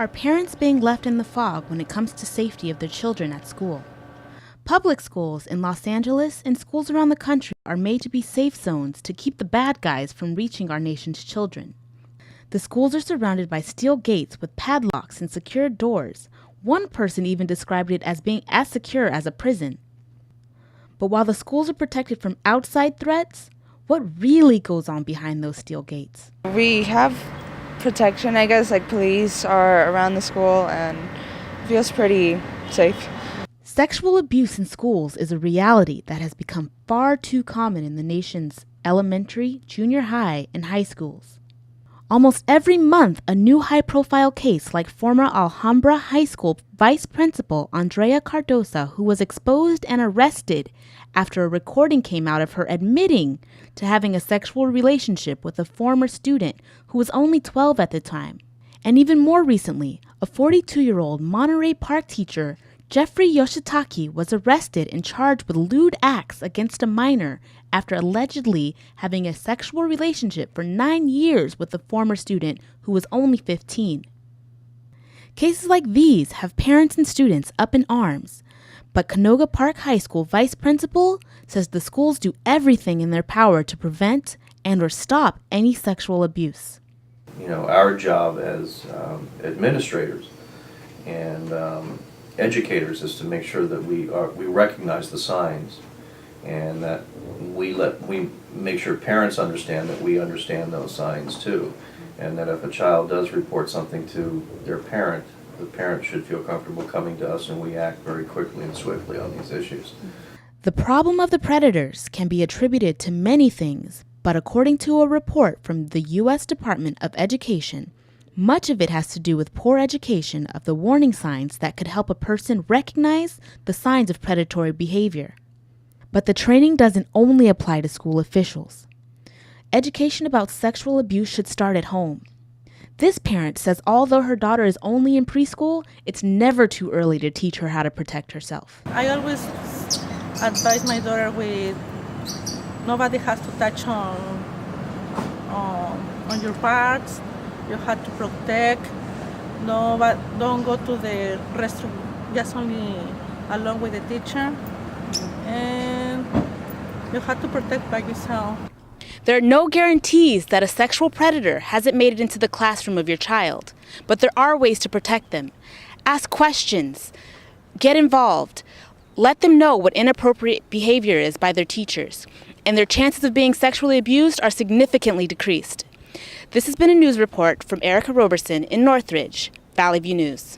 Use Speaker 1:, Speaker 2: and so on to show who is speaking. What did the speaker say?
Speaker 1: Are parents being left in the fog when it comes to safety of their children at school? Public schools in Los Angeles and schools around the country are made to be safe zones to keep the bad guys from reaching our nation's children. The schools are surrounded by steel gates with padlocks and secured doors. One person even described it as being as secure as a prison. But while the schools are protected from outside threats, what really goes on behind those steel gates?
Speaker 2: We have protection, I guess, like police are around the school, and it feels pretty safe.
Speaker 1: Sexual abuse in schools is a reality that has become far too common in the nation's elementary, junior high, and high schools. Almost every month, a new high-profile case like former Alhambra High School Vice Principal Andrea Cardosa, who was exposed and arrested after a recording came out of her admitting to having a sexual relationship with a former student who was only 12 at the time. And even more recently, a 42-year-old Monterey Park teacher, Jeffrey Yoshitaki, was arrested and charged with lewd acts against a minor after allegedly having a sexual relationship for 9 years with a former student who was only 15. Cases like these have parents and students up in arms, but Canoga Park High School Vice Principal says the schools do everything in their power to prevent and or stop any sexual abuse.
Speaker 3: You know, our job as administrators and educators is to make sure that we recognize the signs, and that we make sure parents understand that we understand those signs too, and that if a child does report something to their parent, the parent should feel comfortable coming to us, and we act very quickly and swiftly on these issues.
Speaker 1: The problem of the predators can be attributed to many things, but according to a report from the U.S. Department of Education, much of it has to do with poor education of the warning signs that could help a person recognize the signs of predatory behavior. But the training doesn't only apply to school officials. Education about sexual abuse should start at home. This parent says although her daughter is only in preschool, it's never too early to teach her how to protect herself.
Speaker 4: I always advise my daughter with nobody has to touch on your parts. You have to protect. No, but don't go to the restroom just only along with the teacher. And you have to protect by yourself.
Speaker 1: There are no guarantees that a sexual predator hasn't made it into the classroom of your child, but there are ways to protect them. Ask questions. Get involved. Let them know what inappropriate behavior is by their teachers, and their chances of being sexually abused are significantly decreased. This has been a news report from Erica Roberson in Northridge, Valley View News.